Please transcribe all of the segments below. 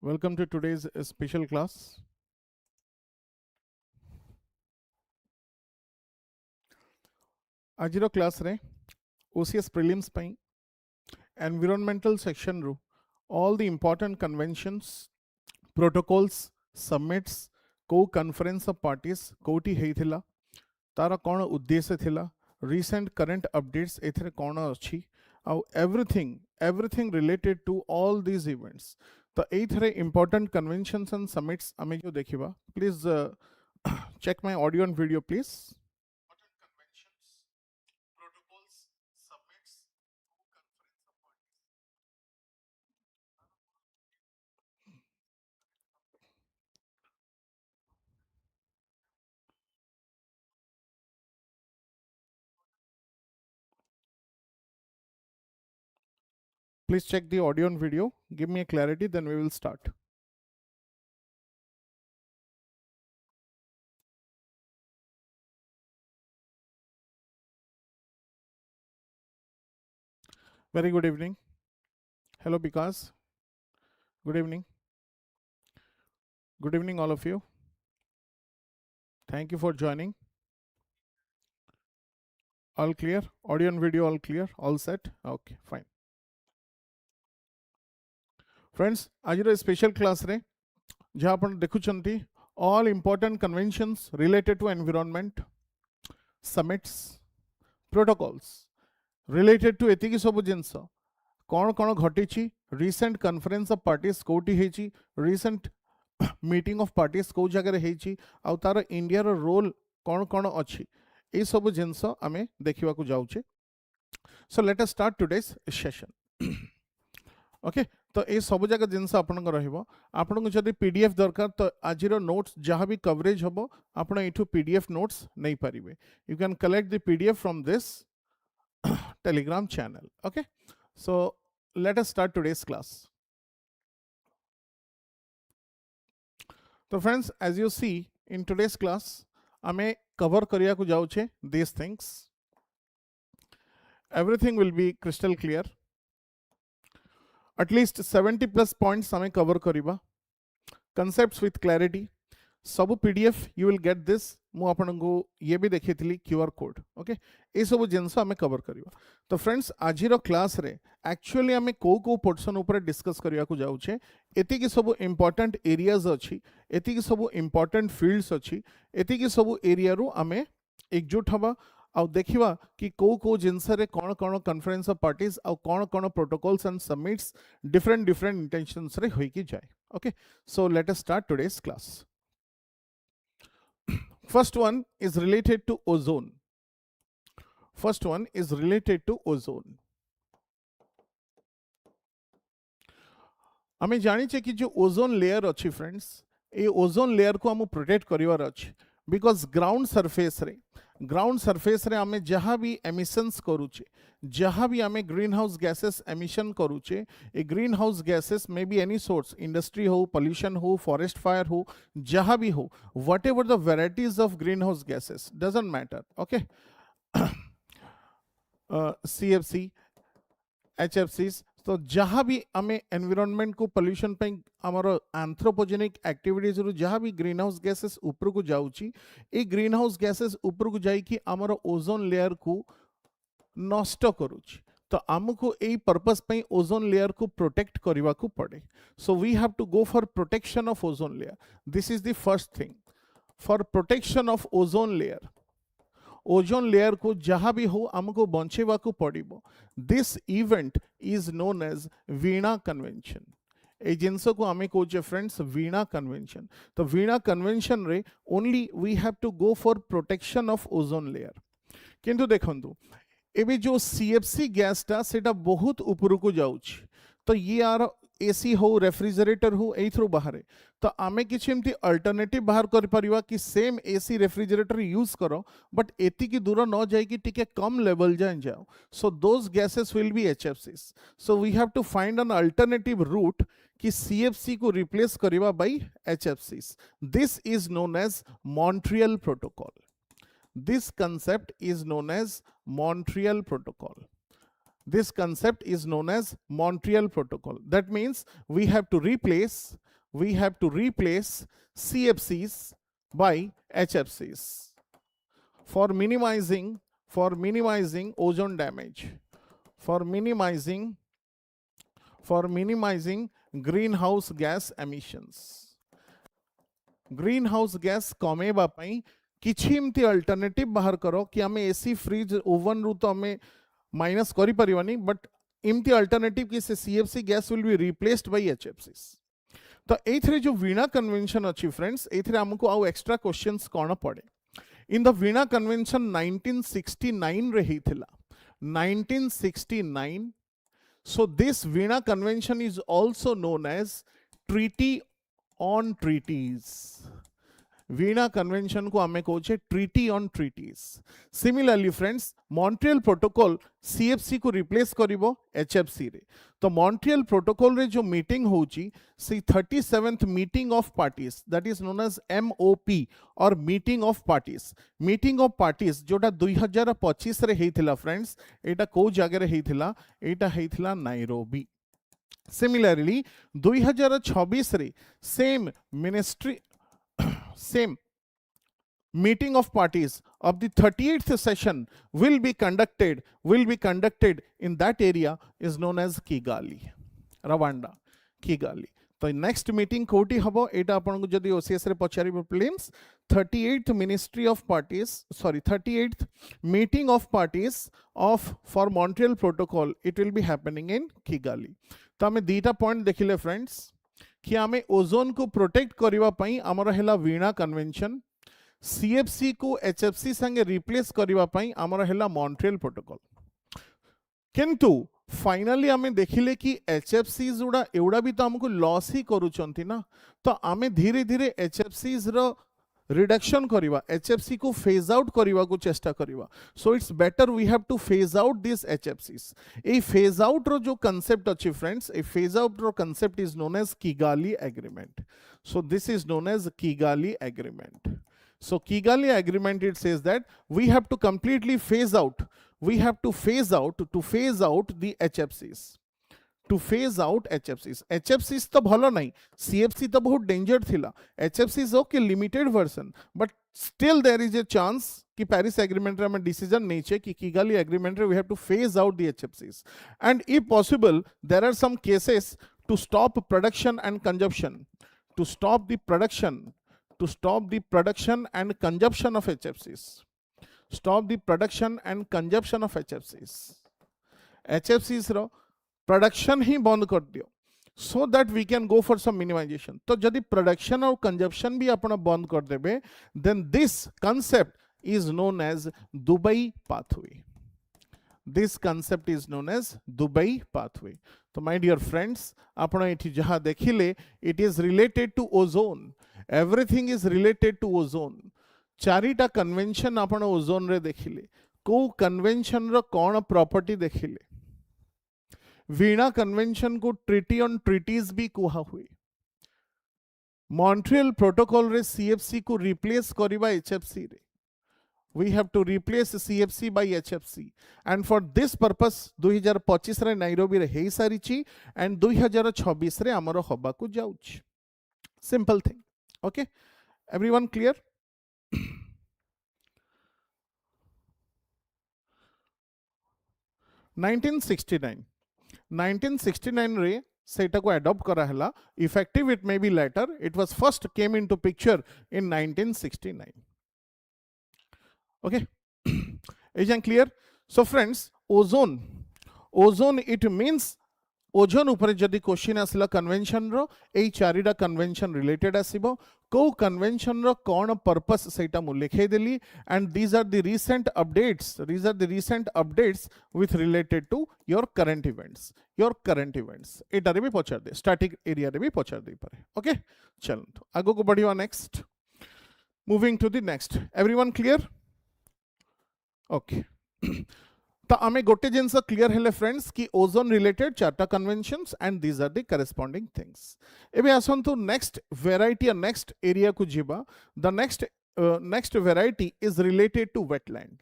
Welcome to today's special class. आजिरो class रे OCS Prelims ପାଇଁ environmental section ରୁ all the important conventions, protocols, summits, को conference of parties कोठी ହେଇଥିଲା तार कौन उद्देश्य थिला recent current updates एथरे कौन अछि आउ everything related to all these events. तो एथरे important conventions and summits आमे जो देखिबा. Please check my audio and video please. Conventions, protocols, summits, conference of parties. Please check the audio and video. Give me a clarity, then we will start. Very good evening. Hello, Bikas. Good evening. Good evening, all of you. Thank you for joining. All clear? Audio and video all clear? All set? Okay, fine. Friends, आज special class रे जहाँ अपन देखुचंती all important conventions related to environment, summits, protocols related to एतिकी सब जिनस कौन कौन घटी recent conference of parties कोटी हेची recent meeting of parties को जगह हेची आउ तार इंडिया रो रोल कौन कौन अच्छी ये सब जिनस आमे देखिवा को जाउचे. So let us start today's session. Okay, तो ये सब जगह जिनस आपन को रहइबो. आपन को जदि पीडीएफ दरकार तो आजिरो नोट्स जहाँ भी कवरेज हबो आपन एठू पीडीएफ नोट्स नहीं पारिबे. You can collect the PDF from this Telegram channel. Okay, so let us start today's class. So friends, as you see in today's class, आमे cover करिया को जाउछे these things. Everything will be crystal clear. At least 70 plus points आमे cover करिबा. Concepts with clarity. सब PDF you will get this. मु आपन को ये भी देखिथिली QR code. Okay, ए सब जिनस आमे cover करिबा. तो फ्रेंड्स आजिरो क्लास रे एक्चुअली आमे को पोर्शन ऊपर डिस्कस करिया को जाउछे. एति की सब इंपोर्टेंट एरियाज अछि, एति की सब इंपोर्टेंट फील्ड्स अछि, एति की सब एरिया रो आमे एकजुट हबा आउ देखिवा कि को जिनस रे कोन कोन कॉन्फ्रेंस ऑफ पार्टीज आउ कोन protocols and submits different intentions रे होई की जाय. Okay, so let us start today's class. First one is related to ozone. First one is related to ozone. आमे जानी छे कि जो ओजोन लेयर अच्छी फ्रेंड्स ए ओजोन लेयर को हम प्रोटेक्ट करिवार अछि बिकॉज ग्राउंड सरफेस रे आमे जहाँ भी एमिशंस करूचे जहाँ भी आमे ग्रीन हाउस गैसेस एमिशन करूचे ए greenhouse gases may be any source industry हो पोल्यूशन हो फॉरेस्ट फायर हो जहाँ भी हो whatever the varieties of greenhouse gases doesn't matter. Okay, CFC, HFCs, तो जहाँ भी आमे एनवायरनमेंट को पोल्यूशन पे आमर एंथ्रोपोजेनिक एक्टिविटीज रो जहाँ भी ग्रीन हाउस गैसेस ऊपर को जाउची ए ग्रीन हाउस गैसेस ऊपर को जाई कि आमर ओजोन लेयर को नष्ट करूची. तो आमको ए पर्पस पे ओजोन लेयर को प्रोटेक्ट करवा को पड़े. So we have to go for protection of ozone layer. This is the first thing. For protection of ozone layer, ozone layer को जहाँ भी हो हमको बंचेवा को पड़िबो. This event is known as Vienna Convention. ए जिनस को आमे कोचे फ्रेंड्स वीणा कन्वेंशन. तो वीणा कन्वेंशन रे only we have to go for protection of ozone layer. किंतु देखंतु एबे जो CFC गैस टा सेटा बहुत ऊपर को जाउछि. तो ये यार एसी हो रेफ्रिजरेटर हो ए थ्रू बाहर तो आमे किछि एमती अल्टरनेटिव बाहर कर परिवा कि सेम एसी रेफ्रिजरेटर यूज करो बट एति की दूर न जाय कि टिके कम लेवल जाए जाओ. So those gases will be HFCs. So we have to find an alternative route कि CFC को रिप्लेस करिवा by HFCs. This is known as Montreal Protocol. This concept is known as Montreal Protocol. This concept is known as Montreal Protocol. That means we have to replace we have to replace CFCs by HFCs for minimizing ozone damage, for minimizing greenhouse gas emissions. Greenhouse gas कमेबा पई किछि इमती alternative बाहर करो कि हमें AC fridge oven रु तो हमें माइनस करि परिवानी बट इमती अल्टरनेटिव कि से CFC gas will be replaced by एचएफसीस. तो एथरे जो वीणा कन्वेंशन अछि फ्रेंड्स एथरे हमको आउ एक्स्ट्रा क्वेश्चंस कोन पड़े. इन द वीणा कन्वेंशन 1969 रे हिथिला 1969. so this Vienna convention is also known as treaty on treaties. Vienna Convention को आमे कहूचे treaty on treaties. Similarly friends Montreal Protocol CFC को रिप्लेस करिवो एचएफसी रे. तो मॉन्ट्रियल प्रोटोकॉल रे जो मीटिंग होची सी 37th meeting of parties that is known as MOP और meeting of parties. Meeting of parties जोटा 2025 रे हेइथिला फ्रेंड्स एटा को जगह रे हेइथिला एटा हेइथिला नाइरोबी. सिमिलरली 2026 रे same ministry same meeting of parties of the 38th session will be conducted in that area is known as Kigali, Rwanda. Kigali. तो next meeting कोटी हबो एटा आपन को जदी ओसीएस रे पचारिबो prelims 38th ministry of parties 38th meeting of parties of for Montreal protocol it will be happening in Kigali. तो हमें दीटा point देखिले फ्रेंड्स कि आमे ओजोन को प्रोटेक्ट करिवा पई हमर हेला वीणा कन्वेंशन, सीएफसी को एचएफसी संगे रिप्लेस करिवा पई हमर हेला मॉन्ट्रियल प्रोटोकॉल. किंतु फाइनली आमे देखिले कि एचएफसी जुडा एवडा भी तो हमको लॉस ही करूचंती ना. तो आमे धीरे धीरे एचएफसीज रो रिडक्शन करिवा, एचएफसी को फेज आउट करिवा को चेष्टा करिवा. So it's better we have to phase out this एचएफसीज. ए फेज आउट रो जो कांसेप्ट अछि फ्रेंड्स, ए फेज आउट रो concept is known as Kigali agreement. So this is known as Kigali agreement. So Kigali agreement it says that we have to completely phase out the HFCs. To phase out HFCs. HFCs तो भलो नहीं, CFC तो बहुत danger थिला. HFCs okay limited version, but still there is a chance कि Paris agreement रे हमें decision नहीं चाहिए कि Kigali agreement रे we have to phase out the HFCs. And if possible, there are some cases to stop production and consumption. To stop the production and consumption of HFCs. Stop the production and consumption of HFCs. HFCs row production ही बंद कर दियो so that we can go for some minimization. तो यदि production और consumption भी अपना बंद कर देबे then this concept is known as Dubai pathway. This concept is known as Dubai pathway. तो my dear friends अपना एठी जहाँ देखिले it is related to ozone. Everything is related to ozone. चारिटा कन्वेंशन आपण ओजोन रे देखिले. को कन्वेंशन रो कोन प्रॉपर्टी देखिले. वीणा कन्वेंशन को ट्रीटी ऑन ट्रीटीज भी कुहा हुई. मॉन्ट्रियल प्रोटोकॉल रे सीएफसी को रिप्लेस करिबा एचएफसी रे. We have to replace CFC by HFC and for this purpose 2025 रे नाइरोबी रे हेई सारिची and 2026 रे हमरो हबा को जाउछ. Simple thing. Okay, everyone clear? 1969 रे सेटा को अडॉप्ट करा हला. Effective it may be later. It was first came into picture in 1969. Okay, is it clear? So friends, ozone it means ozone ऊपर जदि क्वेश्चन आसला कन्वेंशन रो ए चारिटा कन्वेंशन रिलेटेड आसीबो. को कन्वेंशन रो कोन पर्पस सेटा मु लिखे देली and these are the recent updates with related to your current events. एटा रे भी पचार दे, स्टैटिक एरिया रे भी पचार दे पारे. ओके, चलो आगो को बढ़िया. Next, moving to the next. Everyone clear? Okay, तो आमे गोटे जिनस क्लियर हेले फ्रेंड्स कि ओजोन रिलेटेड चारटा conventions and these are the corresponding things. एबे आसंतु नेक्स्ट वेराइटी या नेक्स्ट एरिया को जीवा. The next variety is related to wetland.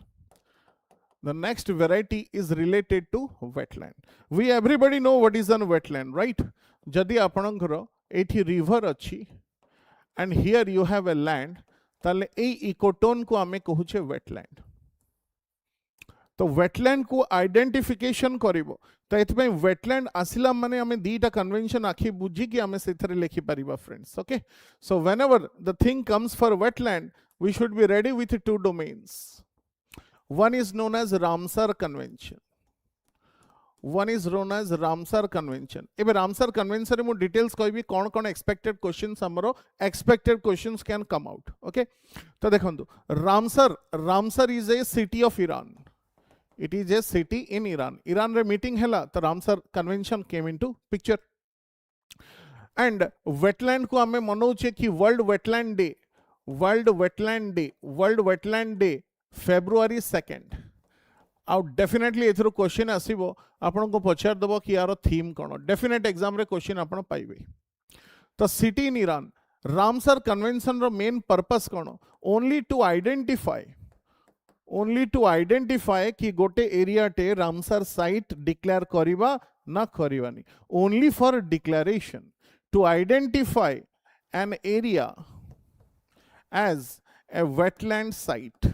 The next variety is related to wetland. We everybody know what is a wetland, right? जदि आपनकर एठी river अच्छी and here you have a land ताले ए ecotone को आमे कहूचे wetland तो wetland को identification करिवो तो एथमे वेटलैंड आसिला माने आमे दीटा कन्वेंशन आखि बुझी कि आमे सेथरे लेखि परिबा friends okay so whenever the thing comes for wetland we should be ready with two domains. One is known as Ramsar Convention. One is known as Ramsar Convention. एबे Ramsar Convention रे मु details कहबी कोन कोन expected questions हमरो expected questions can come out. Okay? तो देखंतु Ramsar is a city of Iran. It is a city in Iran. Iran रे meeting हैला तो Ramsar Convention came into picture. And wetland को हमें मनौचे कि World Wetland Day February 2nd आउ definitely एथरो question आसीबो आपन को पचार दबो कि यार थीम कोन डेफिनेट एग्जाम रे क्वेश्चन आपन पाइबे तो city in Iran Ramsar Convention रो मेन पर्पस कोन ओनली टू आइडेंटिफाई कि गोटे एरिया टे रामसर साइट डिक्लेयर करिबा ना करिवानी only for declaration to identify an area as a wetland site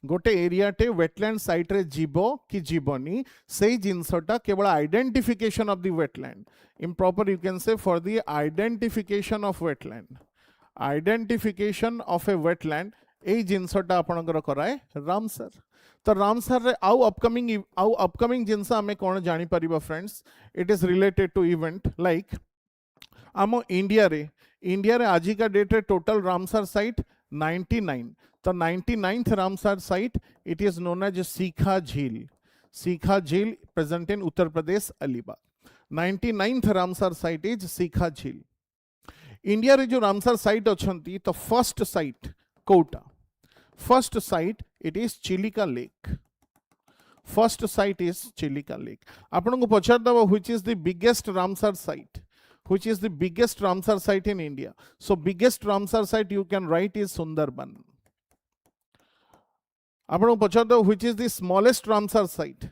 गोटे एरिया टे wetland site रे जीवो कि जीवनी से जिनसटा केवल identification of the wetland improper you can say for the identification of wetland ए जिनसटा आपनकर कराए रामसर तो रामसर रे आउ अपकमिंग जिनस हमें कोन जानि परिबा friends it is related to event like आम इंडिया रे आज का डेट रे टोटल रामसर साइट 99 तो 99th Ramsar site it is known as Sheikha Jheel present in Uttar Pradesh Alibag 99th Ramsar site is Sheikha Jheel India रे जो रामसर साइट अछंती तो फर्स्ट साइट कोटा first site it is Chilika lake आपन को पचार दबो which is the biggest Ramsar site which is the biggest Ramsar site in India. So biggest Ramsar site you can write is Sundarban. आपन पचार दो which is the smallest Ramsar site.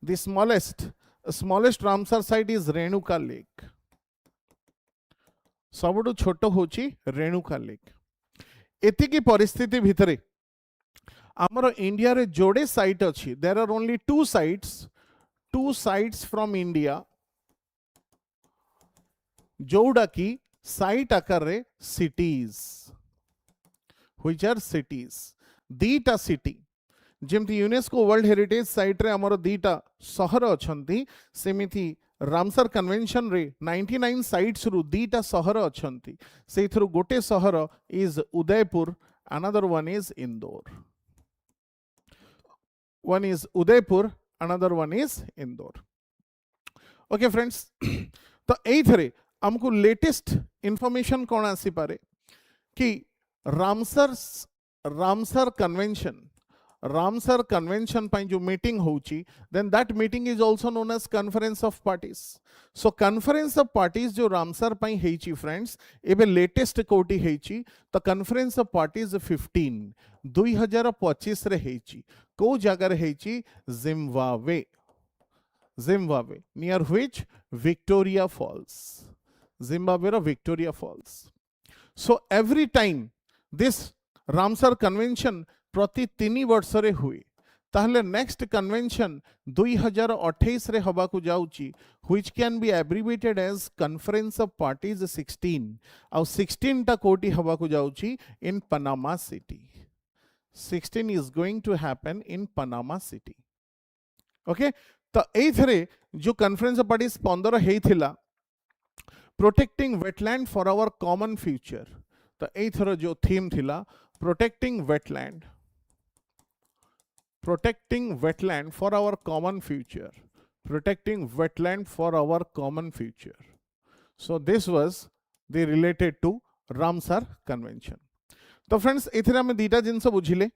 The smallest Ramsar site is Renuka Lake. सबुठु छोटो होची Renuka lake एति की परिस्थिति भितरे हमर India रे जोड़े साइट अछि there are only two sites from India जोड़ा की साइट आकार रे सिटीज व्हिच आर सिटीज दीटा सिटी जेमती यूनेस्को वर्ल्ड हेरिटेज साइट रे हमर दीटा शहर अछंती सेमिति रामसर कन्वेंशन रे 99 साइट्स रु दीटा शहर अछंती सेथरु गोटे शहर is Udaipur another one is Indore okay friends तो एथरे हमको लेटेस्ट इंफॉर्मेशन कौन आसी पारे कि रामसर कन्वेंशन पाई जो मीटिंग होची then that meeting is also known as conference of parties so conference of parties जो रामसर पाई हेची फ्रेंड्स एबे लेटेस्ट कोटी हेची तो कॉन्फ्रेंस ऑफ पार्टीज 15 2025 रे हेची को जगह रे हेची Zimbabwe near which Victoria Falls Victoria Falls. So every time this Ramsar convention प्रति 3 वर्ष रे हुए ताहले नेक्स्ट कन्वेंशन 2028 रे हबा को जाउची which can be abbreviated as Conference of Parties 16 और 16 टा कोटी हबा को जाउची in Panama City. 16 is going to happen in Panama City. Okay? तो एथरे जो कॉन्फ्रेंस ऑफ पार्टीज 15 हेइथिला protecting wetland for our common future तो एथर जो थीम थिला protecting wetland for our common future so this was the related to Ramsar convention तो friends एथरे हम दीटा जिनस बुझिले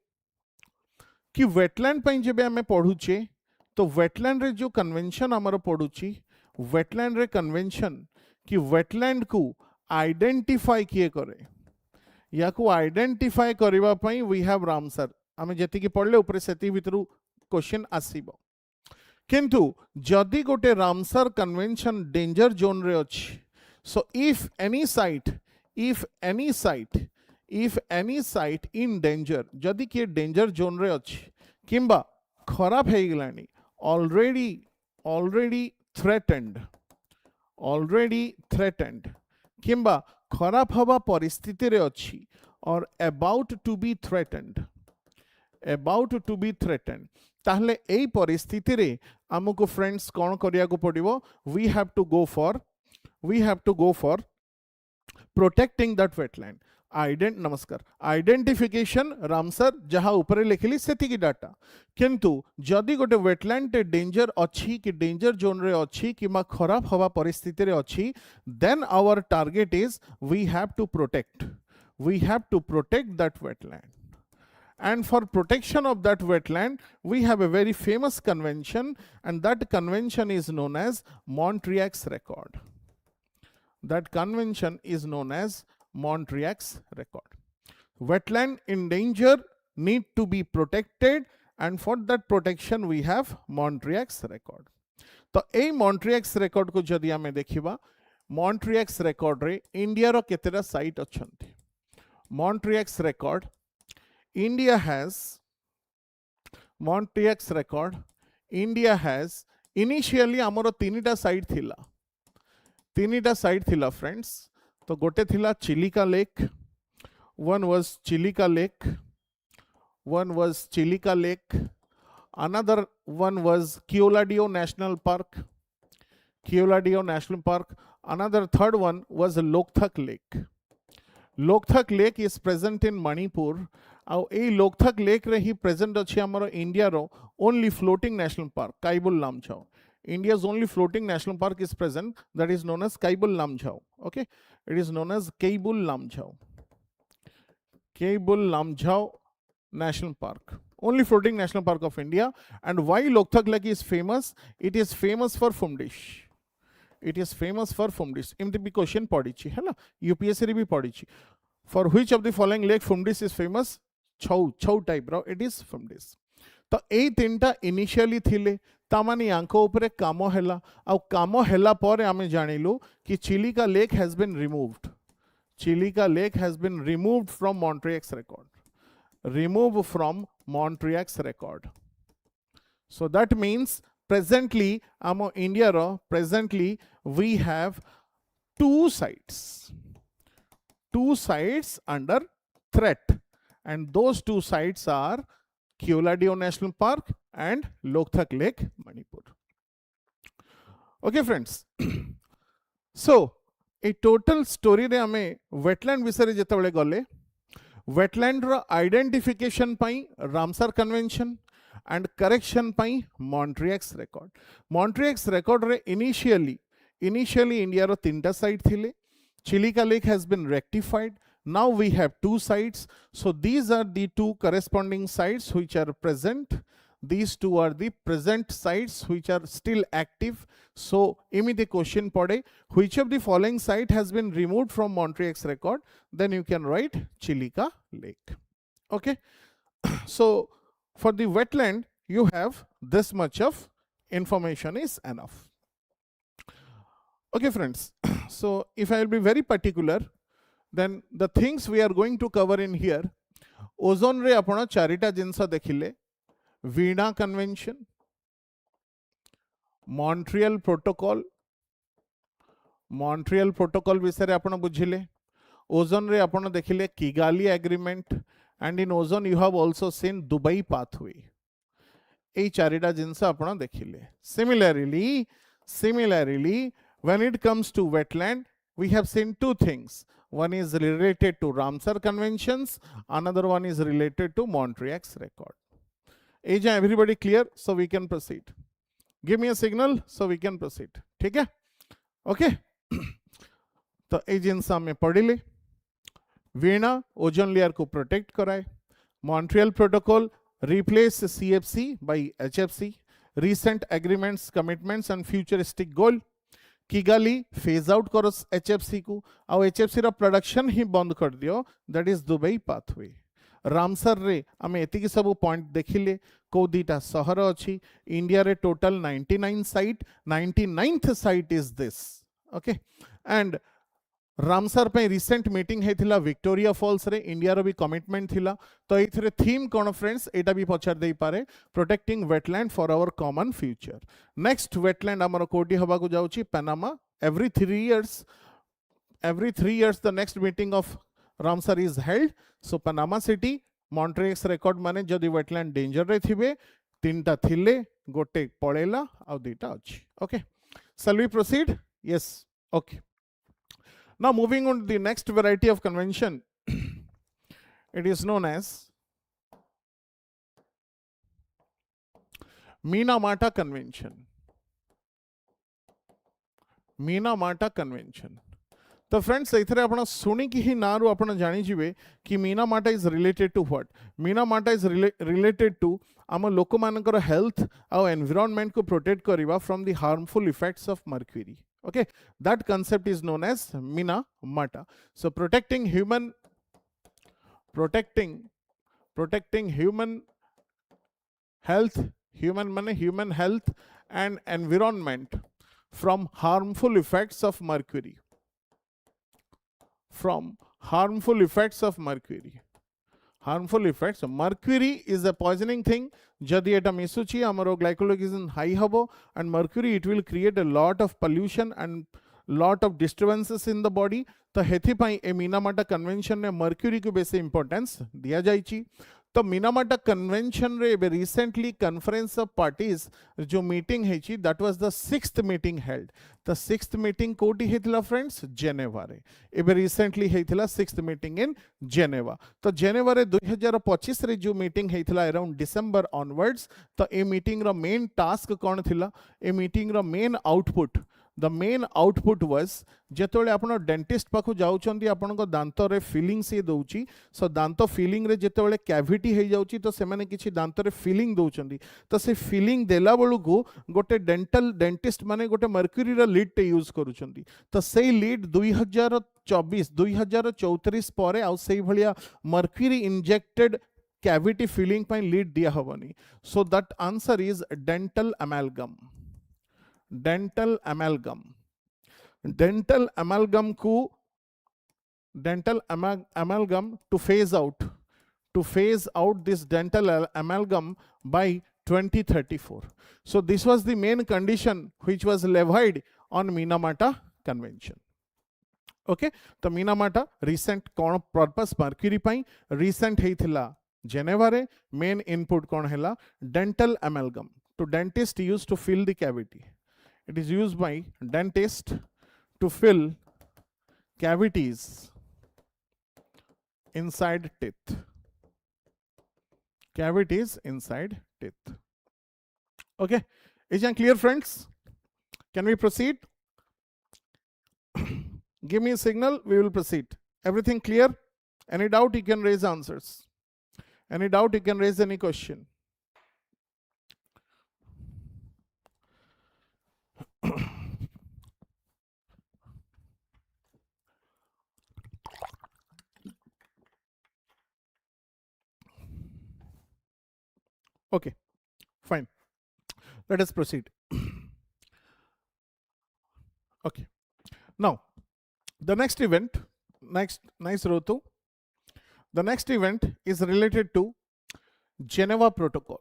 कि वेटलैंड पई जेबे हमें पढुचे तो वेटलैंड रे जो कन्वेंशन हमर पढुची वेटलैंड रे कन्वेंशन कि वेटलैंड को आइडेंटिफाई किए करे या को आइडेंटिफाई करबा पई वी हैव रामसर आमे जति की पढ़ले ऊपर सेति भितरु क्वेश्चन आसीबो किंतु जदि गोटे रामसर कन्वेंशन डेंजर जोन रे अछि, so if any site in danger, जदि किए डेंजर जोन रे अछि किंबा खराब हे गलानी, ऑलरेडी थ्रेटेंड किंबा खराब हवा परिस्थिति रे अछि और अबाउट टू बी थ्रेटेंड, ताहले एई परिस्थिति रे हमको फ्रेंड्स कौन करिया को पड़िबो, we have to go for protecting that wetland. Identification Ramsar जहाँ ऊपर लिखली सेति की डाटा, किंतु जदि गोटे वेटलैंड टे डेंजर अच्छी कि डेंजर जोन रे अच्छी कि खराब हवा परिस्थिति रे अच्छी, then our target is we have to protect that wetland. And for protection of that wetland, we have a very famous convention, and that convention is known as Montreal's Record. Wetland in danger need to be protected, and for that protection we have Montreal's Record. तो ए Montreal's Record को जदि आमे देखिबा, Montreal's Record रे India रो केतेरा site अछंती। Montreal's Record, India has initially आमरो तीनिटा साइट थिला फ्रेंड्स। तो गोटे थिला Chilika lake, one was Chilica Lake, another one was Keoladeo National Park, another third one was Lokthak Lake. Lokthak Lake is present in Manipur. Now, a Lokthak Lake re hi present achi amaro India ro only floating national park, Kaibul Lamjau. India's only floating national park is present, that is known as Kaibul Lamjau. Okay, it is known as Kaibul Lamjau National Park, only floating national park of India. And why Lokthak Lake is famous? It is famous for fumdish. Imti bhi question padichi hela, UPSC re bhi padichi. For which of the following lake fumdish is famous? Chau type bro, it is fumdish. तो ए तीनटा initially थिले, तामानी यांको ऊपर कामो हेला, आउ कामो हेला पर आमे जानिलु कि Chilika lake has been removed from Montreal's record. So that means presently amo India ro presently we have two sites under threat, and those two sites are Keoladeo National Park and Lokthak Lake, Manipur. Okay friends, so a total story re ame wetland विषय जेतबेले गले, wetland row identification pi Ramsar Convention and correction pi Montreal's Record. Montreal's Record रे initially India रो तीनटा site थिले. Chilica Lake has been rectified. Now we have two sites. So these are the two corresponding sites which are present. These two are the present sites which are still active. So immediate question pade, which of the following site has been removed from Montreal's Record? Then you can write Chilica Lake. Okay. So for the wetland, you have this much of information is enough. Okay friends, so if I will be very particular, then the things we are going to cover in here, ozone रे आपण चारिटा जिनस देखिले, Veena convention, Montreal protocol विषय आपण बुझिले, ozone रे आपण देखिले Kigali agreement, and in ozone you have also seen Dubai pathway. ए चारिटा जिनस आपण देखिले. Similarly, when it comes to wetland, we have seen two things. One is related to Ramsar Conventions, another one is related to Montreal's Record. Is everybody clear? So we can proceed. Give me a signal so we can proceed. ठीक है? Okay? तो ए जिनस में पढ़िले. वीणा ozone layer को protect कराए. Montreal Protocol replace CFC by HFC. Recent agreements, commitments and futuristic goal. Kigali phase out करो HFC को, और HFC रा प्रोडक्शन ही बंद कर दियो, that is Dubai pathway. Ramsar रे आमे एतिकी सब पॉइंट देखिले को दीटा सहर अछि इंडिया रे total 99 site 99th site is this okay and Ramsar पे रिसेंट मीटिंग हेतिला विक्टोरिया फॉल्स रे इंडिया रो भी कमिटमेंट थिला तो एथिरे थीम कोन फ्रेंड्स एटा भी पचार देई पारे protecting wetland for our common future next wetland हमर कोडी हबा को जाउची Panama every 3 years the next meeting of Ramsar is held so Panama city Montreux record माने जदि वेटलैंड डेंजर रे थिबे तीनटा थिले गोटे पळेला आ दुईटा अछि okay shall we proceed yes okay now moving on to the next variety of convention it is known as Minamata convention Minamata convention तो friends एथरे आपण सुनी कि ही ना रू आपण जानि जिवे कि Minamata is related to what Minamata is related to आम लोक मानकर हेल्थ आ एनवायरनमेंट को प्रोटेक्ट करबा from the harmful effects of mercury okay that concept is known as Minamata so protecting human health human health and environment from harmful effects of mercury from harmful effects of mercury mercury is a poisoning thing जदि एटा मिसुची हमरो ग्लाइकोलोगिजन high हबो and mercury it will create a lot of pollution and lot of disturbances in the body तो हेथि पई ए Minamata convention ने mercury को बेसे importance दिया जाइची तो मीनामाटा कन्वेंशन रे रिसेंटली कॉन्फ्रेंस ऑफ पार्टीज जो मीटिंग हेची that was the 6th meeting held the 6th meeting कोटी हेतला फ्रेंड्स जेनेवा रे एबे रिसेंटली हेतला 6th मीटिंग इन जेनेवा तो जेनेवा रे 2025 रे जो मीटिंग हेतला अराउंड डिसेंबर ऑनवर्ड्स तो ए मीटिंग रो मेन टास्क कोन थिला ए मीटिंग रो main output the main output was जेतोले आपण डेंटिस्ट पाखु जाउचंदी आपण को दांत रे फिलिंग से दउची सो दांत फिलिंग रे जेतोले कैविटी हे जाउची तो से माने किछि दांत रे फिलिंग दउचंदी तो से फिलिंग देला बेलु को गोटे डेंटल डेंटिस्ट माने गोटे मर्क्यूरी रा लीड टे यूज करूचंदी तो सेई लीड 2024 2034 परे आ सेई भलिया मर्क्यूरी इंजेक्टेड कैविटी फिलिंग पई लीड दिया हबनी so that answer is dental amalgam को dental amalgam to phase out this dental amalgam by 2034 so this was the main condition which was levied on Minamata convention okay तो Minamata recent कोन purpose mercury पई recent हेथिला Geneva रे main input कोन हैला dental amalgam to dentist used to fill the cavity it is used by dentist to fill cavities inside teeth okay is that clear friends can we proceed give me a signal we will proceed everything clear any doubt you can raise answers any doubt you can raise any question okay fine let us proceed okay now the next event nice Rotu the next event is related to Geneva protocol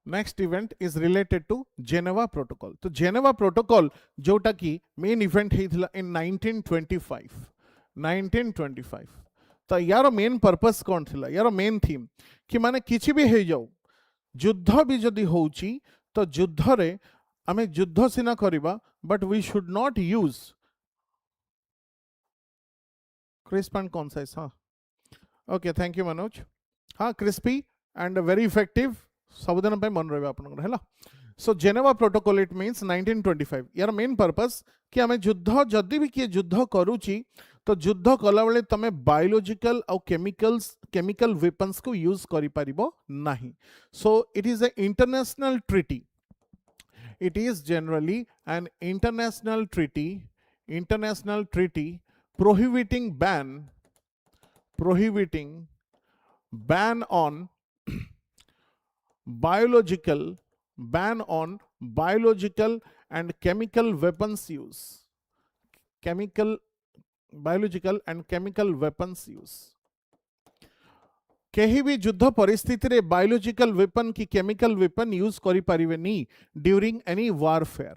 next event is related to Geneva protocol तो Geneva protocol जोटा की main event हेथिला in 1925 तो यार main purpose कौन थिला यार main theme कि माने किछि भी हे जाऊ युद्ध भी जदि होउची तो युद्ध रे आमे युद्ध सिना करिबा but we should not use crisp and concise हाँ ओके थैंक यू मनोज हाँ क्रिस्पी एंड वेरी इफेक्टिव सबदिन पे मन रहे आपनकर हैला सो जेनेवा प्रोटोकॉल इट मीन्स 1925 यार मेन पर्पस कि आमे युद्ध जदि भी किए युद्ध करूची तो युद्ध कला बेले तमे बायोलॉजिकल और केमिकल वेपन्स को यूज करि परिबो नाही so it is A international treaty it is generally an international treaty prohibiting ban prohibiting ban on biological and chemical weapons use. Biological and chemical weapons use. केही भी युद्ध परिस्थिति रे biological weapon की chemical weapon use करि परिवे नी during any warfare.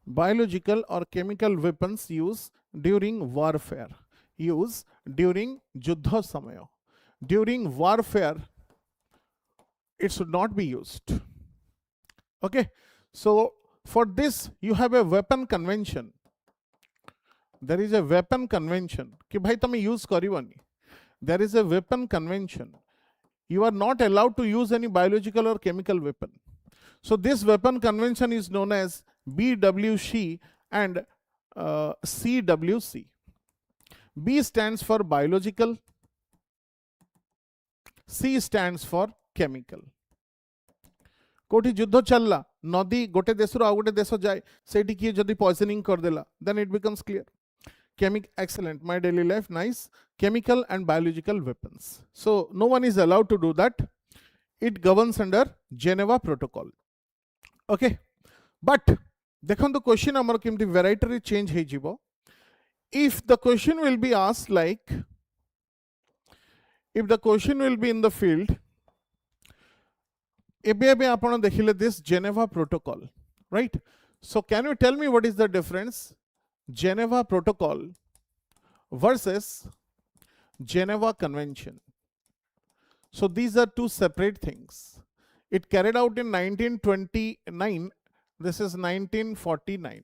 Biological or chemical weapons use during warfare. Use during युद्ध समय. During warfare it should not be used. Okay, so for this you have a weapon convention. There is a weapon convention कि भाई तमे use करिवनी. There is a weapon convention. You are not allowed to use any biological or chemical weapon. So this weapon convention is known as BWC and CWC. B stands for biological, C stands for chemical. कोठी युद्ध चलला नदी गोटे देश रो आ गोटे देश जाए सेठी किए जदी पॉइजनिंग कर देला then it becomes clear. Excellent, my daily life, nice. Chemical and biological weapons. So no one is allowed to do that. It governs under Geneva Protocol. Okay, but देखो question amar केमती variety रे change हे जीवो. If the question will be asked like, if the question will be in the field, एबे आपण देखिले this Geneva Protocol, right? So can you tell me what is the difference? Geneva Protocol versus Geneva Convention. So these are two separate things. It carried out in 1929. This is 1949.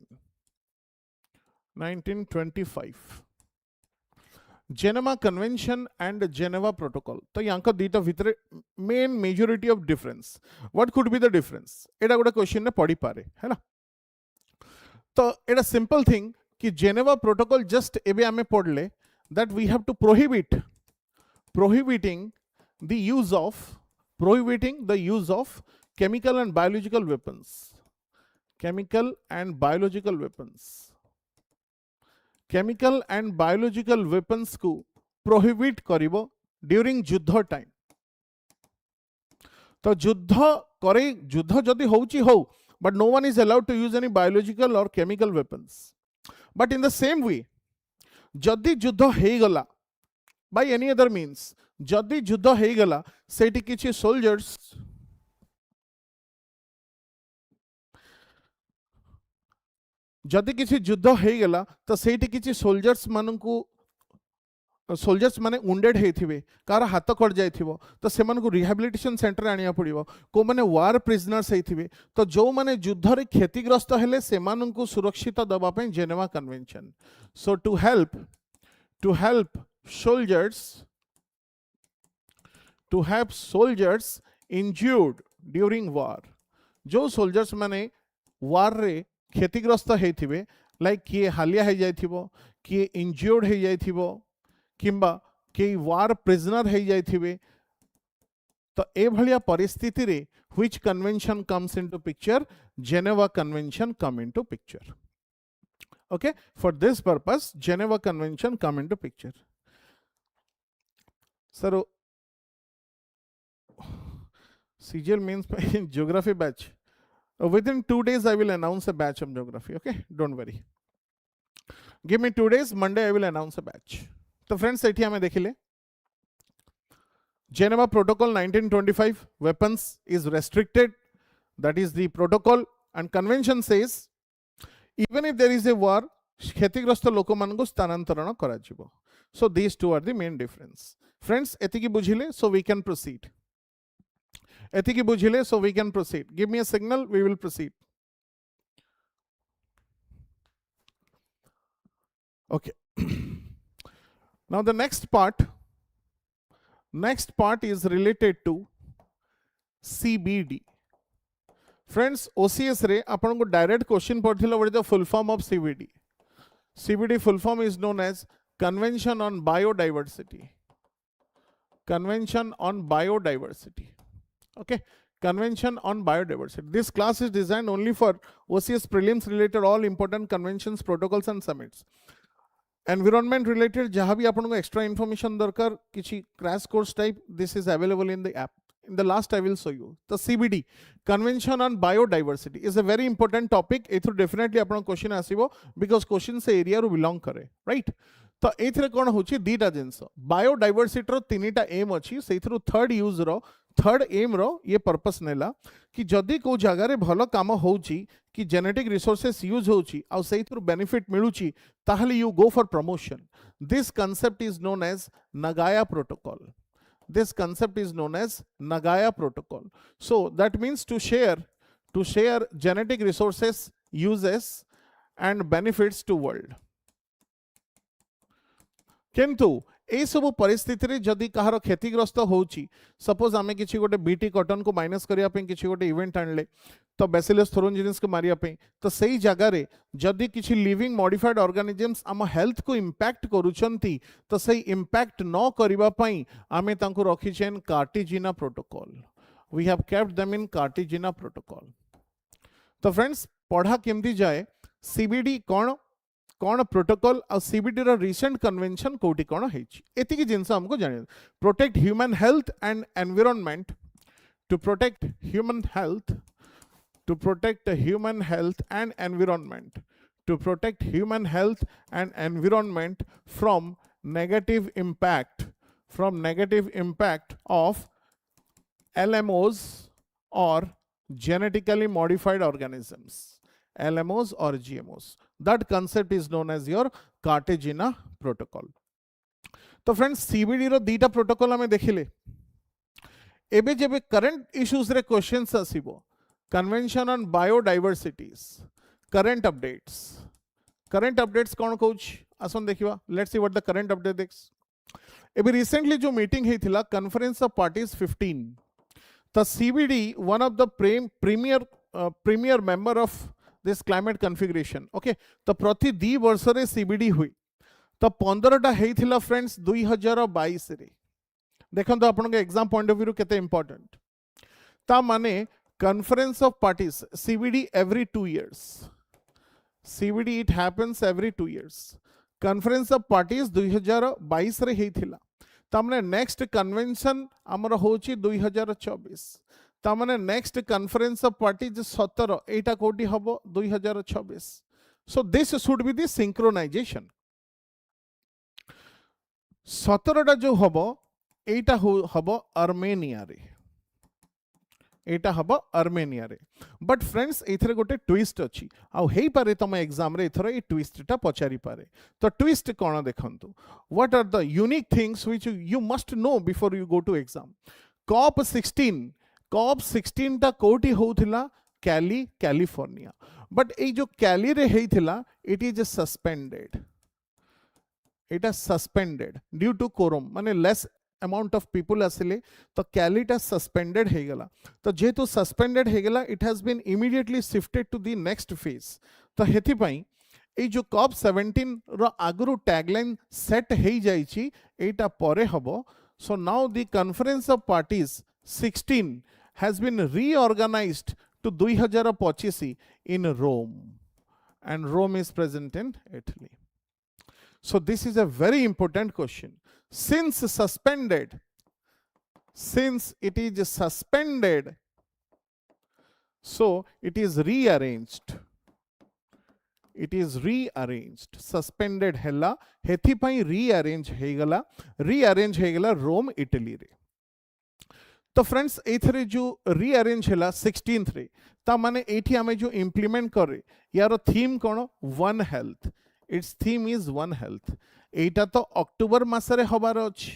1925. Geneva Convention and Geneva Protocol. So yanka dita vitre main majority of difference. What could be the difference? Eta goda question ne padi pare, है ना? So it's a simple thing कि Geneva Protocol just एबे आमे पढ़ले that we have to prohibiting the use of chemical and biological weapons. Chemical and biological weapons को prohibit करिवो during युद्ध time. तो युद्ध जदि होउची हो, but no one is allowed to use any biological or chemical weapons. But in the same way, जदि युद्ध हेगला by any other means, जदि युद्ध हेगला सेठी किछि soldiers जदि किछि युद्ध हेगला तो सेठी किछि soldiers मानकु सोल्जर्स माने wounded हेथिबे कार हाथ कट जाइथिबो तो सेमान को रिहैबिलिटेशन सेंटर आनिया पड़िबो को माने वार प्रिजनर्स हेथिबे तो जो माने युद्ध रे क्षतिग्रस्त हेले सेमान को सुरक्षित दबा पे Geneva convention. So to help soldiers injured during war. जो सोल्जर्स माने वार रे क्षतिग्रस्त हेथिबे लाइक किए हालिया हे जाइथिबो किए इंज्यूर्ड हे जाइथिबो किंबा के वार प्रिजनर हे जाइथिबे तो ए भलिया परिस्थिति रे which convention comes into picture? Geneva convention come into picture. Okay, for this purpose Geneva convention come into picture. Sir CGL means geography batch. Within 2 days I will announce a batch of geography. Okay, don't worry. Give me 2 days. Monday I will announce a batch. तो friends एठी हमें देखिले Geneva Protocol 1925, weapons is restricted, that is the protocol, and convention says even if there is a war क्षतिग्रस्त लोक मान को स्थानांतरण करा जिवो. So these two are the main difference. Friends एतिकी बुझिले, so we can proceed. एतिकी बुझिले, so we can proceed. Give me a signal, we will proceed. Okay. Now the next part is related to CBD. Friends, OCS रे अपन को direct question पढ़थिलो what is the full form of CBD? CBD full form is known as Convention on Biodiversity. Convention on Biodiversity. Okay, Convention on Biodiversity. This class is designed only for OCS prelims related all important conventions, protocols and summits. Environment related जहाँ भी आपको extra information दरकार किसी crash course type this is available in the app. In the last I will show you the CBD Convention on Biodiversity is a very important topic. एथुर definitely आपन question आसीबो because question से area रो belong करे right. तो एथरे कोन होची दीटा जिंस biodiversity रो तीनटा aim अछि सेथरो third use रो third aim रो ये पर्पस नेला कि जदी को जगह रे भलो काम होउची कि जेनेटिक रिसोर्सेस यूज होउची आ सेथरो बेनिफिट मिलुची ताहले you go for promotion. This concept is known as Nagoya protocol. This concept is known as Nagaya protocol. So that means to share genetic resources, uses and benefits to world. किंतु ए सब परिस्थिति रे जदि कहार क्षतिग्रस्त होउची suppose आमे किछि गोटे बीटी कॉटन को माइनस करिया पे किछि गोटे इवेंट आनले तो बैसिलस थोरोंजिनस को मारिया पे तो सही जगह रे जदि किछि लिविंग मॉडिफाइड ऑर्गेनिजम्स आम हेल्थ को इंपैक्ट करूछंती तो सही इंपैक्ट न करिबा पई आमे तांको रखिछेन Cartagena protocol. We have kept them in Cartagena protocol. तो फ्रेंड्स पढ़ा केमती जाए सीबीडी कौन कौन प्रोटोकॉल और सीबीडी रो रिसेंट कन्वेंशन कोटी कौन हेची एतिकी जिंस हमको जाने. Protect human health and environment to protect human health to protect human health and environment to protect human health and environment from negative impact of LMOs or genetically modified organisms, LMOs or GMOs. That concept is known as your Cartagena protocol. तो friends CBD रो दीटा protocol हमें देखिले. एबे जेबे current issues रे questions आसीबो convention on biodiversities current updates कौन कहूँ आसन देखिबा. Let's see what the current update देखस. एबे रिसेंटली जो मीटिंग हेथिला conference of parties 15 the CBD one of the premier member of this climate configuration. Okay तो प्रति 2 वर्ष रे सीबीडी हुई तो 15टा हेथिला फ्रेंड्स 2022 रे. देखंतो आपन के एग्जाम पॉइंट ऑफ व्यू केते इंपोर्टेंट ता माने Conference of Parties CBD every 2 years. CBD it happens every 2 years. Conference of Parties 2022 रे हेथिला तामने नेक्स्ट कन्वेंशन हमर होची 2024 तामने नेक्स्ट कॉन्फ्रेंस ऑफ पार्टीज 17 एटा कोटी हबो 2026. So this should be the synchronisation. 17टा जो हबो एटा हबो आर्मेनिया रे एटा हबो आर्मेनिया रे. बट फ्रेंड्स एथरे गोटे ट्विस्ट अछि आ हेई पारे तम एग्जाम रे एथरो ए ट्विस्टटा पचारि पारे. तो ट्विस्ट कोन देखंतु what are the unique things which you must know before you go to exam. COP 16 टा कोठी होउथिला कैलिफोर्निया. बट ए जो कैली रे हेइथिला it is suspended. Etah suspended due to quorum माने लेस अमाउंट ऑफ पीपल आसिले तो कैलीटा सस्पेंडेड हे गला. तो जेतु सस्पेंडेड हे गला it has been immediately shifted to the next phase. तो हेथि पई ए जो COP 17 रो आगरु टैगलाइन सेट हे जाईची एटा परे हबो. So now the conference of parties 16 has been reorganised to 2025 in Rome and Rome is present in Italy. So this is a very important question. Since it is suspended, so it is rearranged. It is rearranged. Suspended hella hethi pai rearrange heigala Rome Italy रे. तो friends एथरे जो rearrange हला 16th रे ता माने एठी हमें जो इंप्लीमेंट करे यार theme cone one health. It's theme is one health. एटा तो अक्टोबर मास रे हबार अछि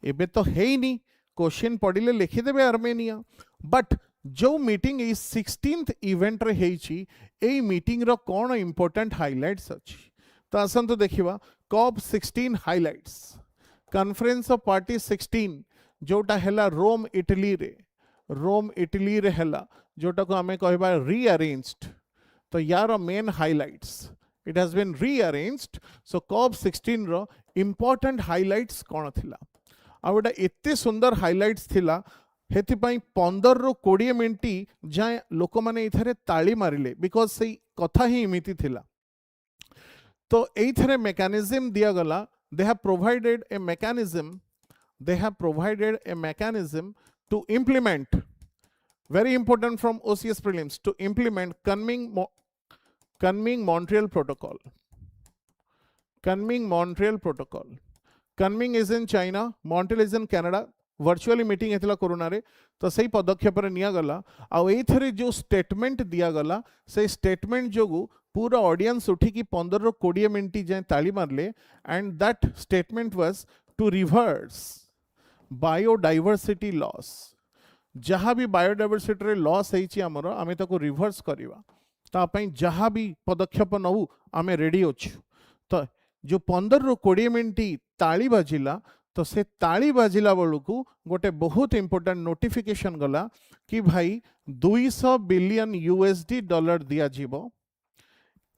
एबे तो हेइनी क्वेश्चन पढिले लिखि देबे आर्मेनिया. बट जो मीटिंग इज 16th इवेंट रे हेइची ए मीटिंग रो कोन इंपोर्टेंट हाइलाइट्स अछि. तो आसन तो देखिबा COP 16 highlights conference of party 16 जोटा हेला रोम इटली रे हेला जोटा को हमें कहबा रीअरेंज्ड. तो यार main highlights it has been rearranged. So COP 16 रो इंपोर्टेंट हाइलाइट्स कोन थिला आ एटा एते सुंदर हाइलाइट्स थिला हेति पई 15 रो 20 मिनिट जाय लोक माने इथरे ताली मारिले बिकॉज़ सही कथा ही इमिति थिला. तो एथरे मेकानिज्म दिया गला they have provided a mechanism to implement, very important from OCS prelims, to implement Kunming Montreal Protocol. Kunming is in China, Montreal is in Canada. Virtually meeting हेतला कोरोना रे तो सही पदक्षेप रे निया गला आ एथरे जो स्टेटमेंट दिया गला से स्टेटमेंट जोगु पूरा ऑडियंस उठी की 15 रो 20 मिनिट जाए ताली मारले and that statement was to reverse biodiversity loss जहाँ भी बायोडाइवर्सिटी रे लॉस हेची हमरो आमे ताको रिवर्स करिवा ता पई जहाँ भी पदक्षेप नहु आमे रेडी अछु तो जो 15 रो 20 मिनिट ताली बाजिला तो से ताली बाजिला बेलू गोटे बहुत इंपोर्टेंट नोटिफिकेशन गला कि भाई 200 बिलियन यूएसडी डॉलर दिया जीवो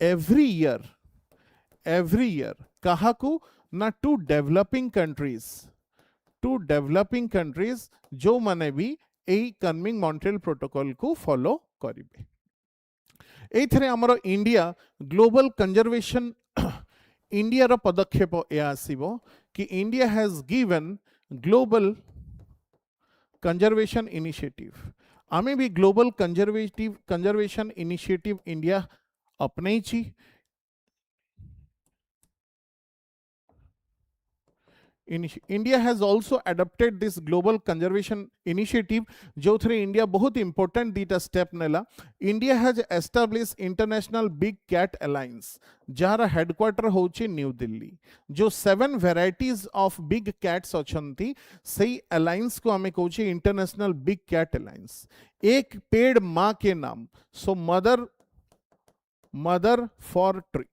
एवरी ईयर काहाकू ना टू डेवलपिंग कंट्रीज जो माने भी एई कन्मिंग मॉन्ट्रियल प्रोटोकॉल को फॉलो करिवे एथरे हमरो इंडिया ग्लोबल कंजर्वेशन इंडिया रो पदक्षेप ए आसीबो कि India has given global conservation initiative आमे भी ग्लोबल कंजर्वेशन इनिशिएटिव इंडिया अपने छी India has also adopted this global conservation initiative जो थ्रे इंडिया बहुत important दीटा स्टेप नेला India has established international big cat alliance jar headquarter होची न्यू दिल्ली जो 7 varieties of big cats अछंती सही alliance को हमें कहूची इंटरनेशनल बिग कैट अलायंस एक पेड़ माँ के नाम सो मदर फॉर ट्री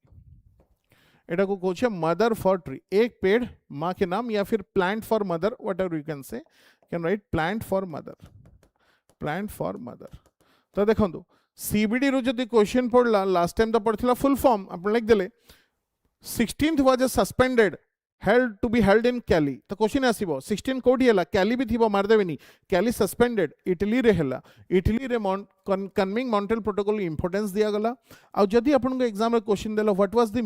एटा को कहूचे मदर फॉर ट्री एक पेड़ माँ के नाम या फिर plant for mother what ever you can write plant for mother तो देखो सीबीडी रो जदि क्वेश्चन पड़ला लास्ट टाइम तो पड़थिला फुल फॉर्म अपन लिख देले 16th was suspended held to be held in Cali तो क्वेश्चन आसीबो 16 कोडी हला Cali भी थिबो मार देबेनी Cali सस्पेंडेड इटली रे हला इटली रे कन्मिंग मॉन्ट्रियल प्रोटोकॉल इंपोर्टेंस दिया गला आ जदि आपन को एग्जाम रे क्वेश्चन देलो what was the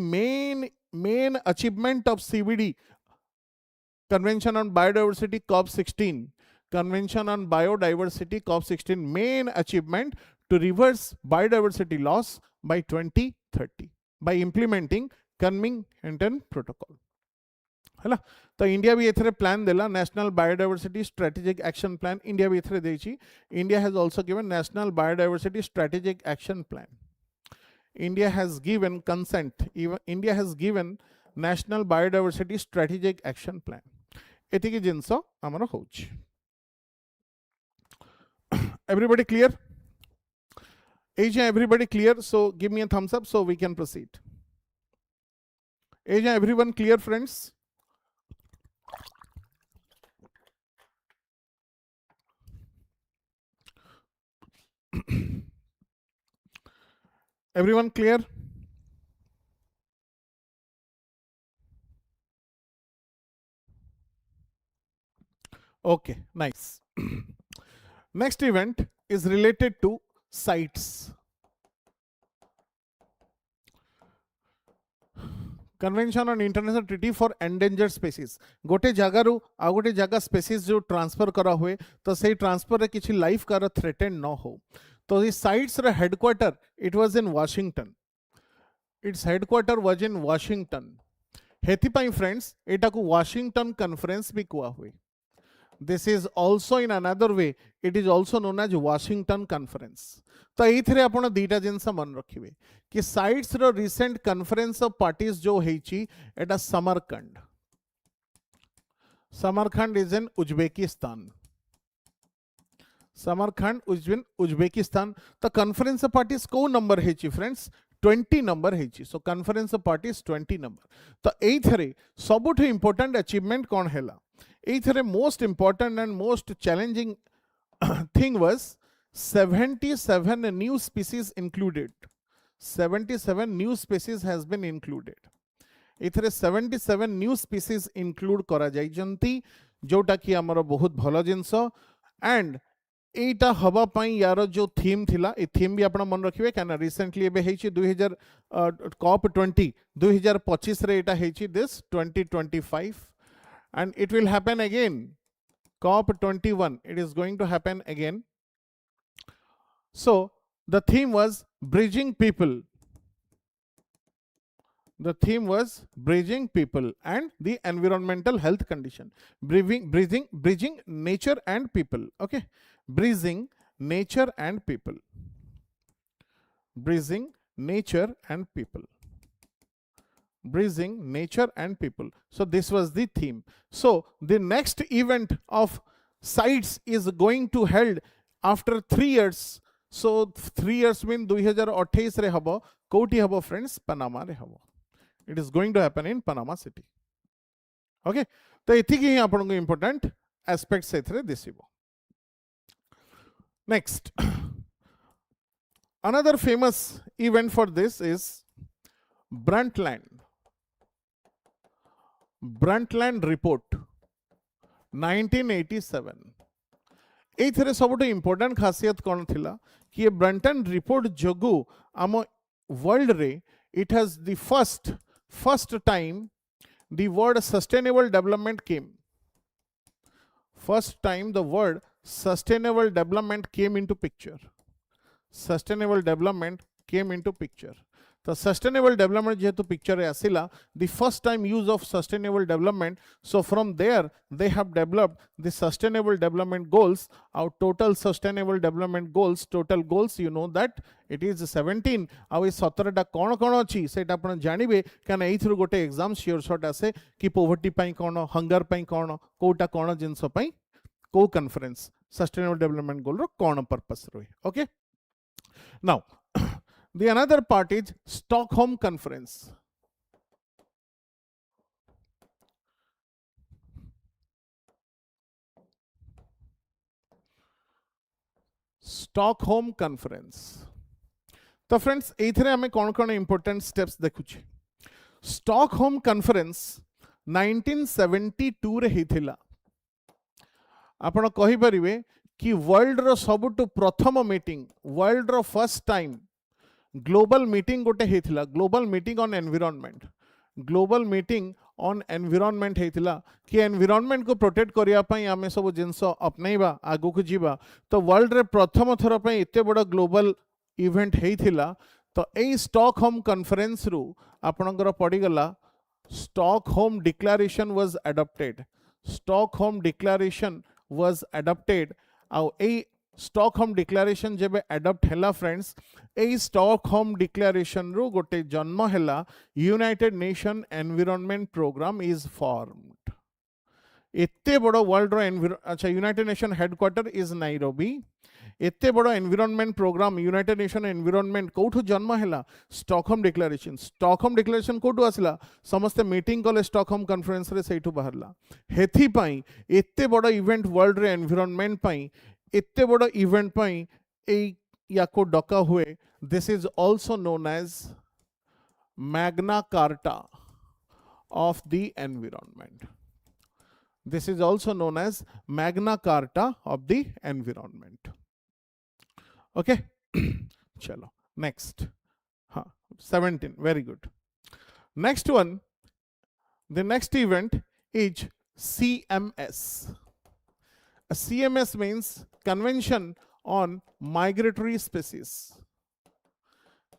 main achievement of CBD convention on biodiversity COP16 convention on biodiversity COP16 main achievement to reverse biodiversity loss by 2030 by implementing Kunming Montreal protocol है तो India भी एथरे प्लान देला national biodiversity strategic action plan India भी एथरे देची India has also given national biodiversity strategic action plan India has given consent India has given national biodiversity strategic action plan एतिकी जिंस हमर होच everybody clear as everybody clear so give me a thumbs up so we can proceed as everyone clear friends Everyone clear? Okay, nice. Next event is related to CITES. Convention on International Treaty for Endangered Species. गोटे जगारू आ गोटे जगह species जो transfer करा हुए तो सही transfer रे किछि लाइफ का थ्रेटेन न हो तो this CITES रे headquarter it was in Washington. Its headquarter was in Washington. हेथि पाई फ्रेंड्स एटा को Washington conference भी कुआ हुए. This is also in another way it is also known as Washington conference. तो एथरे आपण दीटा जिंस मन रखिबे कि CITES रो रिसेंट कॉन्फ्रेंस ऑफ पार्टीज जो हेची एटा Samarkand is in Uzbekistan Uzbekistan तो कॉन्फ्रेंस ऑफ पार्टीज को नंबर हेची फ्रेंड्स 20 नंबर हेची so conference of parties 20 number तो एथरे सबुठ इंपोर्टेंट अचीवमेंट कोन हैला एथरे most important and most challenging thing was 77 new species included 77 new species has been included एथरे 77 new species include करा जाई जंती जोटा कि हमरो बहुत भलो जिंस एंड एटा हवा पाई यार जो थीम थिला ए थीम भी आपण मन रखिबे काना रिसेंटली एबे हेची 2000 कॉप 20 2025 रे एटा हेची this 2025 and it will happen again COP 21 it is going to happen again. So the theme was bridging people. The theme was bridging people and the environmental health condition. Bridging nature and people. Okay, bridging nature and people. Bridging nature and people. Bridging nature and people. So this was the theme. So the next event of CITES is going to held after 3 years. So 3 years mean 2028 रे हबो कोठी हबो friends Panama रे हबो. It is going to happen in Panama City. Okay, तो ethic ही आपन को important aspects एथरे दिसिबो. Next, another famous event for this is Brundtland. Brundtland report 1987. एथरे सबटो important खासियत कोन थिला कि ये ब्रंटन रिपोर्ट जोगु आम वर्ल्ड रे it has the first time the word sustainable development came. First time the word sustainable development came into picture. Sustainable development came into picture. The sustainable development jehetu picture e asila, the first time use of sustainable development. So from there they have developed the sustainable development goals. Our total sustainable development goals, total goals, you know that it is 17. आउ 17 टा कोन कोन अछि सेटा आपण जानिबे काना एथरु गोटे exam sure shot आसे कि poverty पई कोन, हंगर पई कोन, कोटा कोन जिंस पई को कॉन्फ्रेंस सस्टेनेबल डेवलपमेंट गोल रो कोन पर्पस रोय. Okay, now the another part is Stockholm Conference. Stockholm Conference. तो फ्रेंड्स एथरे हमें कौन कौन इंपोर्टेंट स्टेप्स देखुछे. Stockholm Conference 1972 रे हिथिला. आपण कहि परिबे कि वर्ल्ड रो सबटु प्रथम मीटिंग, वर्ल्ड रो फर्स्ट टाइम ग्लोबल मीटिंग गोटे हेथिला. Global meeting on environment. Global meeting on environment हेथिला कि एनवायरनमेंट को प्रोटेक्ट करिया पई आमे सब जिंस अपनाइबा आगु को जीवा. तो वर्ल्ड रे प्रथम थर पई एते बड़ ग्लोबल इवेंट हेथिला. तो एई स्टॉकहोम कॉन्फ्रेंस रु आपनकर पड़ी गला Stockholm declaration was adopted. Stockholm declaration was adopted. आउ एई स्टॉकहोम डिक्लेरेशन जेबे अडॉप्ट हैला फ्रेंड्स, ए स्टॉकहोम डिक्लेरेशन रो गोटे जन्म हैला United Nation environment programme is formed. एते बड़ो वर्ल्ड रो अच्छा United Nation headquarter is Nairobi. एते बड़ो environment programme United Nation environment कोठो जन्म हैला स्टॉकहोम डिक्लेरेशन. स्टॉकहोम डिक्लेरेशन कोठो आसला समस्त मीटिंग कले स्टॉकहोम कॉन्फ्रेंस रे सेठु बाहरला. हेथि पई एते बड़ो इवेंट वर्ल्ड रे एनवायरनमेंट पई इतने बड़ा इवेंट पई ए याको डका हुए. This is also known as Magna Carta of the environment. This is also known as Magna Carta of the environment. Okay, चलो नेक्स्ट. हाँ, 17. Very good. Next one, the next event is CMS. CMS means Convention on Migratory Species.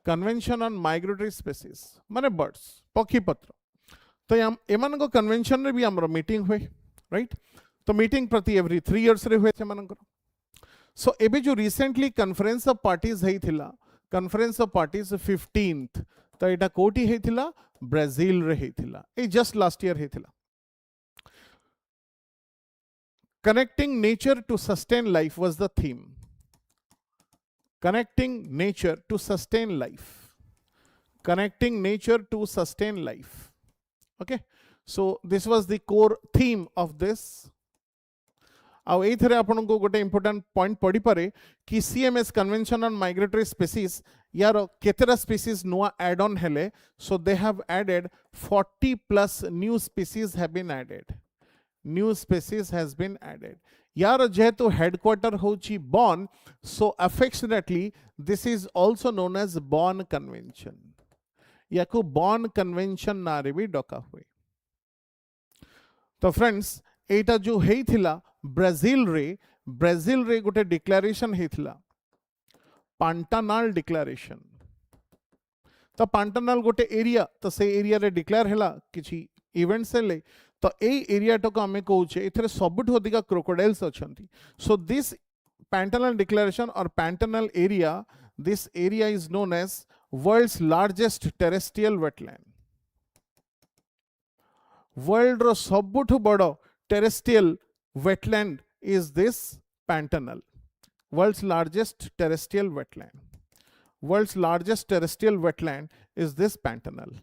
Convention on Migratory Species माने birds, पक्षी पत्र. तो एमान को convention रे भी हमरो मीटिंग हुए, राइट. तो मीटिंग प्रति एवरी 3 इयर्स रे हुए एमान को. सो एबे जो रिसेंटली कॉन्फ्रेंस ऑफ पार्टीज हेथिला, कॉन्फ्रेंस ऑफ पार्टीज 15th. तो एटा कोठी हेथिला ब्राजील रे हेथिला. ए जस्ट लास्ट ईयर हेथिला. Connecting nature to sustain life was the theme. Connecting nature to sustain life. Connecting nature to sustain life. Okay, so this was the core theme of this. आउ एथरे आपन को गोटे important point पड़ी पारे कि CMS convention on migratory species यार केतेरा species नुआ एड ऑन हेले. So they have added 40+ new species have been added. New species has been added. यार जेहेतु हेडक्वार्टर होची Bonn, so affectionately this is also known as Bonn convention, याकू Bonn convention नारे भी डका हुए। तो फ्रेंड्स एटा जो हेइथिला ब्राजील रे गोटे डिक्लेरेशन हेइथिला पांटानाल डिक्लेरेशन। तो पांटानाल गोटे एरिया, तो से एरिया रे डिक्लेयर हैला किछि इवेंट्स हेले, तो ए एरिया टक आमे कहूचे एथरे सबुठ अधिका क्रोकोडाइल्स अछंती। सो दिस पांटानाल डिक्लेरेशन और Pantanal area, this area is known as world's largest terrestrial wetland. World रो सबुठ बड़ terrestrial wetland is this pantanal, world's largest terrestrial wetland. World's largest terrestrial wetland is this pantanal.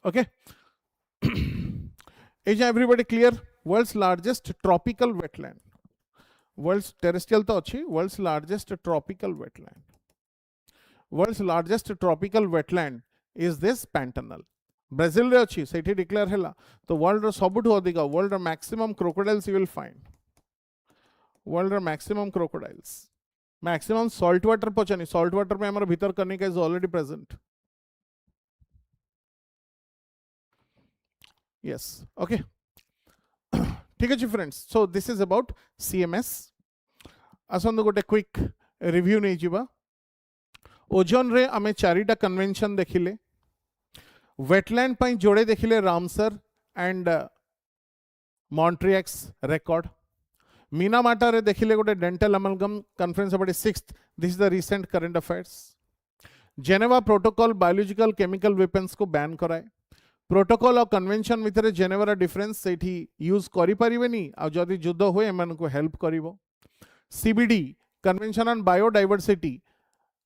Okay. Is everybody clear? World's largest tropical wetland. World's terrestrial to achi, world's largest tropical wetland. World's largest tropical wetland is this pantanal. Brazil re achi, sethi declare hela. तो world रो सबुठु अधिका, world रो maximum crocodiles you will find. World maximum crocodiles, maximum salt water पहुंचानी, salt water में हमारा भीतर करने का is already present. Yes, okay, ठीक है friends. So this is about CMS. आसंतु गोटे क्विक रिव्यू नहीं जीवा। ओजोन रे आमे चारिटा कन्वेंशन देखिले, वेटलैंड पाई जोड़े देखिले Ramsar and Montreux record. Minamata रे देखिले गोटे dental amalgam conference about 6th, this is the recent current affairs. Geneva protocol biological chemical weapons को बैन कराए। प्रोटोकॉल और कन्वेंशन भितर जेनेवा डिफरेंस सेठी यूज करि परिबेनी, आ जदि युद्ध होए एमन को हेल्प करिवो। सीबीडी कन्वेंशन ऑन बायोडाइवर्सिटी,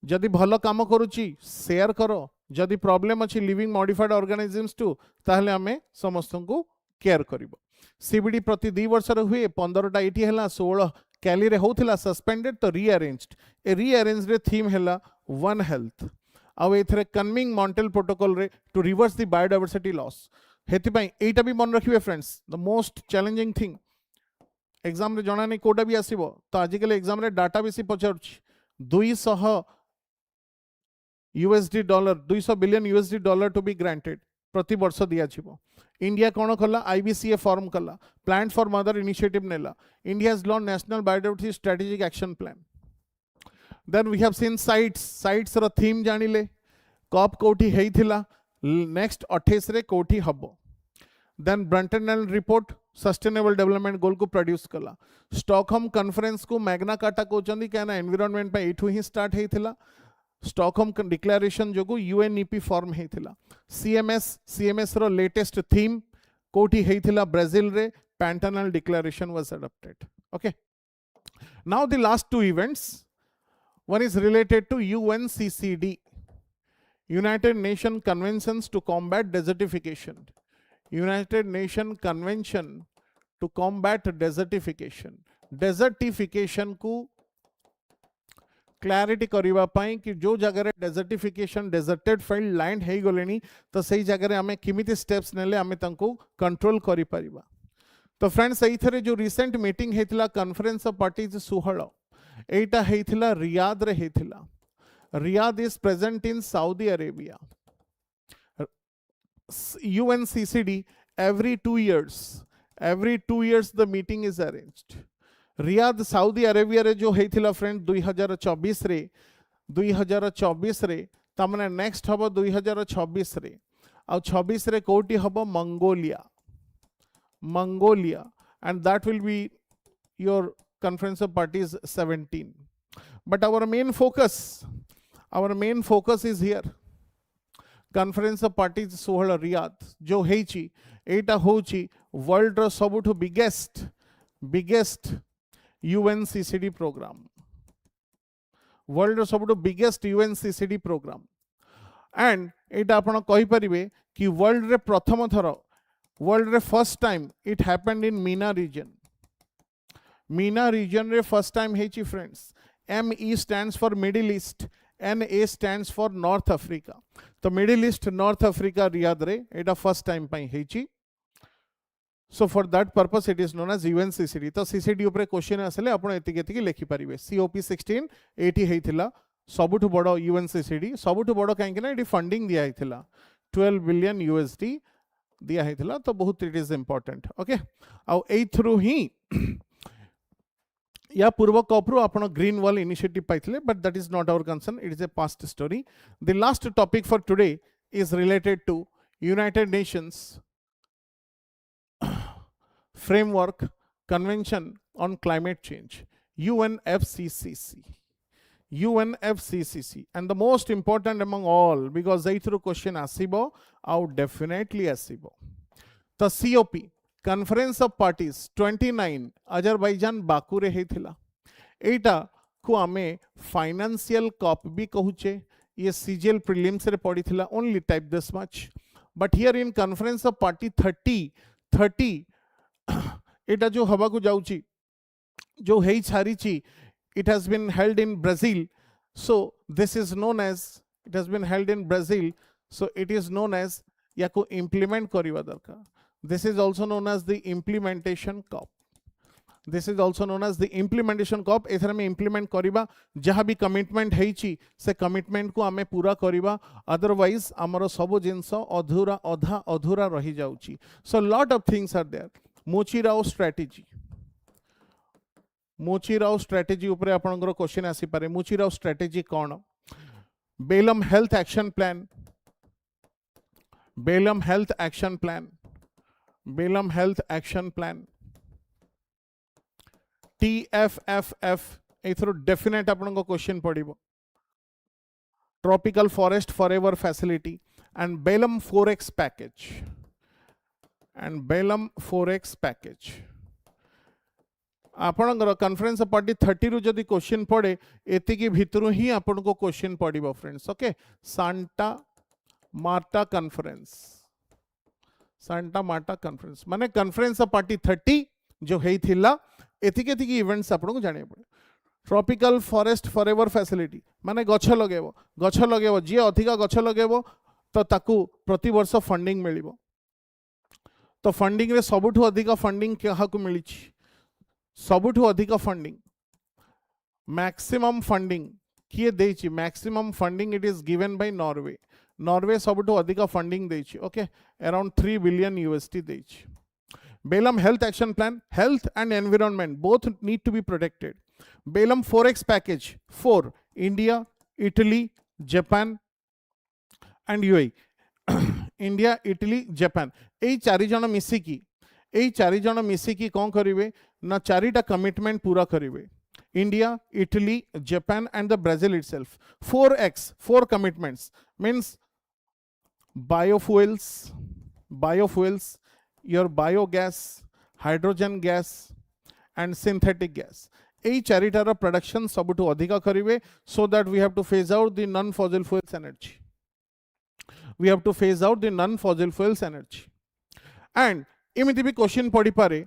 जदि भलो काम करूची शेयर करो, जदि प्रॉब्लम अछि लिविंग मॉडिफाइड ऑर्गेनिजम्स टू, ताहले हमें समस्त को केयर करिवो। सीबीडी प्रति 2 वर्ष हुए, 15टा इटी हैला, 16 कैली रे होथिला सस्पेंडेड, तो रीअरेंज्ड। ए रीअरेंज रे थीम हैला वन हेल्थ। आउ एथरे कन्मिंग मॉन्ट्रियल प्रोटोकॉल रे to reverse the biodiversity loss. हेति पई एटा भी मन रखिबे friends, the most challenging thing exam रे जणा नै कोडा भी आसीबो, तो आजिकल एग्जाम रे डाटा बेसी पचारछि। 200 USD dollar, 200 billion USD dollar to be granted प्रति वर्ष दिया छिबो। इंडिया कौन कला, आईबीसीए फॉर्म कला, प्लान फॉर मदर इनिशिएटिव नेला। India has launch national biodiversity strategic action plan. Then we have seen CITES, CITES रो थीम जानिले, कॉप कोठी हेइथिला, नेक्स्ट 28 रे कोठी हबो। Then Brundtland report sustainable development goal को प्रोड्यूस कला। स्टॉकहोम कॉन्फ्रेंस को मैग्ना कार्टा कहउचंदी, काना एनवायरनमेंट पे एठू ही स्टार्ट हेइथिला। स्टॉकहोम डिक्लेरेशन जो यूएनईपी फॉर्म हेइथिला। सीएमएस रो लेटेस्ट थीम कोठी हेइथिला, ब्राजील रे Pantanal declaration was adopted. Okay, now the last 2 events, one is related to UNCCD, United Nations Conventions to Combat Desertification. United Nations Convention to Combat Desertification. Desertification को clarity करिवा पाई कि जो जगह रे desertification, deserted field land हे गलेनी, तो सही जगह रे हमें किमिति स्टेप्स नेले हमें तंको कंट्रोल करि परिबा। तो फ्रेंड्स एही थरे जो रिसेंट मीटिंग हेतिला कॉन्फ्रेंस ऑफ पार्टीज 16, एटा हेतिला रियाद रे हेतिला। Riyadh is present in Saudi Arabia. UNCCD every 2 years the meeting is arranged. Riyadh Saudi Arabia रे जो हेतिला फ्रेंड 2024 रे तमने नेक्स्ट हबो 2026 रे, आ 26 रे कोटी हबो Mongolia, and that will be your conference of parties 17. But our main focus is here. Conference of parties 16 Riyadh जो हेची, एटा होची वर्ल्ड रो सबुठु बिगेस्ट UNCCD प्रोग्राम, वर्ल्ड रो सबुठु बिगेस्ट UNCCD प्रोग्राम। एंड एटा आपण कहि परिबे कि वर्ल्ड रे प्रथम थर, वर्ल्ड रे first time it happened in MENA region रे फर्स्ट टाइम हेची friends. ME stands for Middle East, NA stands for North Africa. तो middle east north Africa Riyadh रे एटा फर्स्ट टाइम पाई हेची। So for that purpose it is known as UNCCD. तो CCD ऊपर question आसले आपण एतिके एतिके लिखि परिबे. COP16 80 हेइथिला सबुठु बड़ UNCCD. सबुठु बड़ काहे कि ना एटी फंडिंग दिया हेइथिला 12 बिलियन USD दिया हेइथिला. तो बहुत इट इज इंपोर्टेंट. ओके आ ए थ्रू ही या पूर्व कप रु आपण ग्रीन वॉल इनिशिएटिव पाइथिले, but that is not our concern. It is a past story. The last topic for today is related to United Nations Framework Convention on Climate Change, UNFCCC. UNFCCC, and the most important among all, because they through question asibo, out definitely asibo. The COP, Conference of Parties 29 Azerbaijan Baku re heithila. एटा को आमे financial corp भी कहूचे. ये CGL prelims रे पढ़िथिला. only type this much, but here in Conference of Party 30 एटा जो हवा को जाउची जो हेई छारीची, it has been held in Brazil. So this is known as, it has been held in Brazil, so it is known as याको implement करिवा दरकार. This is also known as the implementation COP. This is also known as the implementation COP. एथरा में implement करिबा जहाँ भी commitment हेइची से commitment को आमे पूरा करिबा. Otherwise हमरो सबो जिंस अधूरा रही जाउची. So lot of things are there. मोचिराओ स्ट्रेटेजी, मोचिराओ स्ट्रेटेजी ऊपर आपनकर क्वेश्चन आसी पारे. मोचिराओ स्ट्रेटेजी कौन? Belem health action plan, Belem health action plan, Belem health action plan, TFFF एथरो डेफिनेट आपनको क्वेश्चन पड़िबो. Tropical forest forever facility and Belem 4X package, and Belum 4X package. आपनकर कॉन्फ्रेंस ऑफ पार्टी 30 रु जदि question पड़े एतिकी भितरु ही आपनको क्वेश्चन पड़िबो friends. Okay Santa Marta conference, Santa Marta conference माने कॉन्फ्रेंस ऑफ पार्टी 30 जो हेइथिला एतिके एतिकी इवेंट्स आपनको जाने पड़े. ट्रॉपिकल फॉरेस्ट फॉरएवर फैसिलिटी माने गछ लगेबो जे अधिका गछ लगेबो तो ताकू प्रति वर्ष फंडिंग मिलिबो. तो फंडिंग रे सबुठु अधिक फंडिंग क्या मिली? सबुठु अधिक फंडिंग मैक्सिमम फंडिंग किए देछि? Maximum funding it is given by Norway. Norway सबुठु अधिक फंडिंग देछि. ओके अराउंड 3 बिलियन USD देछि. Belem health action plan, health and environment both need to be protected. Belem 4X package 4 India, Italy, Japan and UAE. India, Italy, Japan ए चारि जण मिसिकी कौन करिवे ना चारिटा कमिटमेंट पूरा करिवे. India, Italy, Japan and the Brazil itself. 4X 4 commitments means biofuels, your biogas, hydrogen gas and synthetic gas. ए चारिटार प्रोडक्शन सबुठु अधिका करिवे so that we have to phase out the non fossil fuels energy. We have to phase out the non-fossil fuels energy. And इमिति भी question पड़ी पारे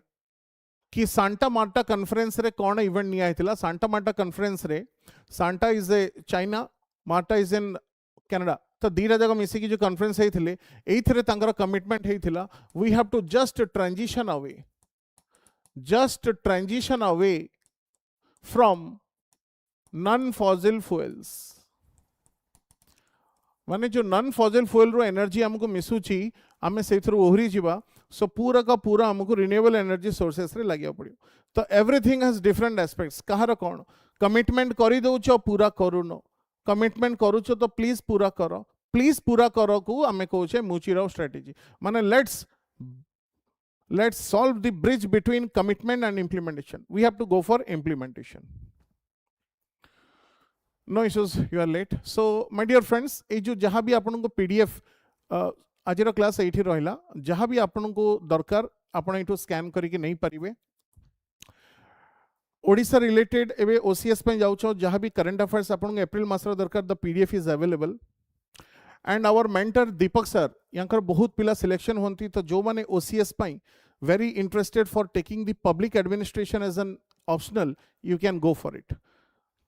कि Santa Marta conference रे कौन इवेंट निया हेतिला. सांता मार्टा कॉन्फ्रेंस रे, Santa is A China, Marta is in Canada. तो दीटा जगह मिसी की जो कॉन्फ्रेंस हेतिले एइथरे तांकर कमिटमेंट हेतिला we have to just transition away from non-fossil fuels. माने जो नॉन फॉसिल फ्यूल रो एनर्जी हमको मिसुची आमे से थ्रू ओहरी जीवा. सो पूरा का पूरा हमको रिन्यूएबल एनर्जी सोर्सेस रे लागिया पड़ियो. तो एवरीथिंग हैज डिफरेंट एस्पेक्ट्स. कहार कौन कमिटमेंट करि दउछो पूरा करूनो, कमिटमेंट करूछो तो प्लीज पूरा करो. प्लीज पूरा करो को आमे कहूचे मोचिराओ स्ट्रेटेजी. माने let's solve the bridge between commitment and implementation. We have to go for implementation. No issues, you are late. So my dear friends, ए जो जहाँ भी आपन को PDF आज क्लास एठी रहिला, जहाँ भी आपन को दरकार आपन एठो स्कैन करिके नहीं परिबे. ओडिसा रिलेटेड एबे OCS पे जाउछो, जहाँ भी करंट अफेयर्स आपन को अप्रैल मास रो दरकार the PDF is available. And our mentor Deepak sir यांकर बहुत पिला सिलेक्शन होंती. तो जो माने OCS पाई very interested for taking the public administration as an optional, you can go for it.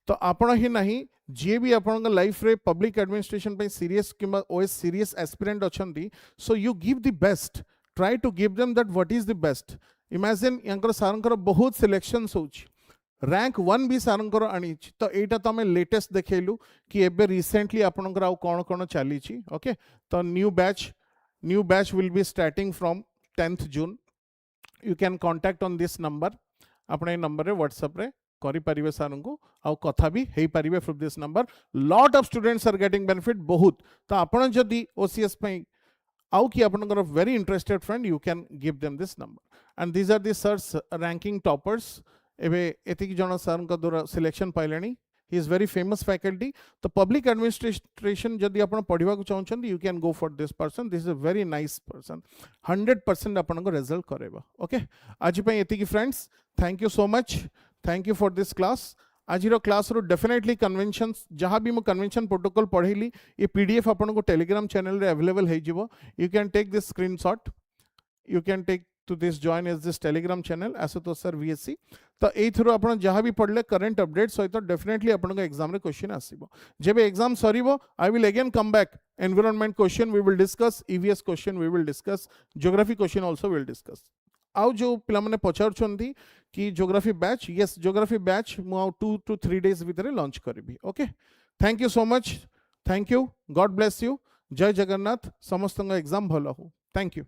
तो आपण ही नहीं जे भी आपण लाइफ रे पब्लिक एडमिनिस्ट्रेशन पे सीरियस किंबा OS सीरियस एस्पिरेंट अछंती, so you give the best try to give them that what is the best. Imagine yanकर सारंकर बहुत सिलेक्शंस होची, रैंक 1 भी सारंकर आनी तो एटा तो हमें लेटेस्ट देखेलु कि एबे रिसेंटली आपनकर आउ कोन कोन चली छी. ओके, तो new batch will be starting from 10th June. You can contact on this number. अपने नंबर रे व्हाट्सएप रे करि परिबे सारंको आउ कथा भी हेई परिबे from this number. Lot of students are getting benefit बहुत. तो आपण जदी ओसीएस पई आउ कि आपनकर very interested friend, you can give them this number. And these are the sirs ranking toppers. एबे एतिक जण सरंका द्वारा सिलेक्शन पाइलेनी. He is very famous faculty. तो पब्लिक एडमिनिस्ट्रेशन जदि आपण पढ़िबा को चाहछन, you can go for this person. This is a very nice person. 100% आपण को रिजल्ट करेबा. ओके, आज पई एतिक friends, thank you so much. Thank you for this class. आज क्लास रो डेफिनेटली कन्वेंशन जहाँ भी मु कन्वेंशन प्रोटोकॉल पढ़ेली ये पीडीएफ आपन को टेलीग्राम चैनल रे अवेलेबल है जिवो. You can take this screenshot, you can take to this join as this telegram channel ashutosh sir VSC. तो ए थ्रू आपण जहाँ भी पढ़ले करंट अपडेट सहित डेफिनेटली आपण को एग्जाम रे क्वेश्चन आसीबो. जेबे एग्जाम सरीबो I will again come back. Environment question we will discuss, EVS question we will discuss, geography question also will discuss. आउ जो पिला माने पचारछंती कि geography batch, yes geography batch मु आउ 2 to 3 days भितर लॉन्च करबी. Okay, thank you so much. Thank you. God bless you. जय जगन्नाथ. समस्त एग्जाम भलो हो. Thank you.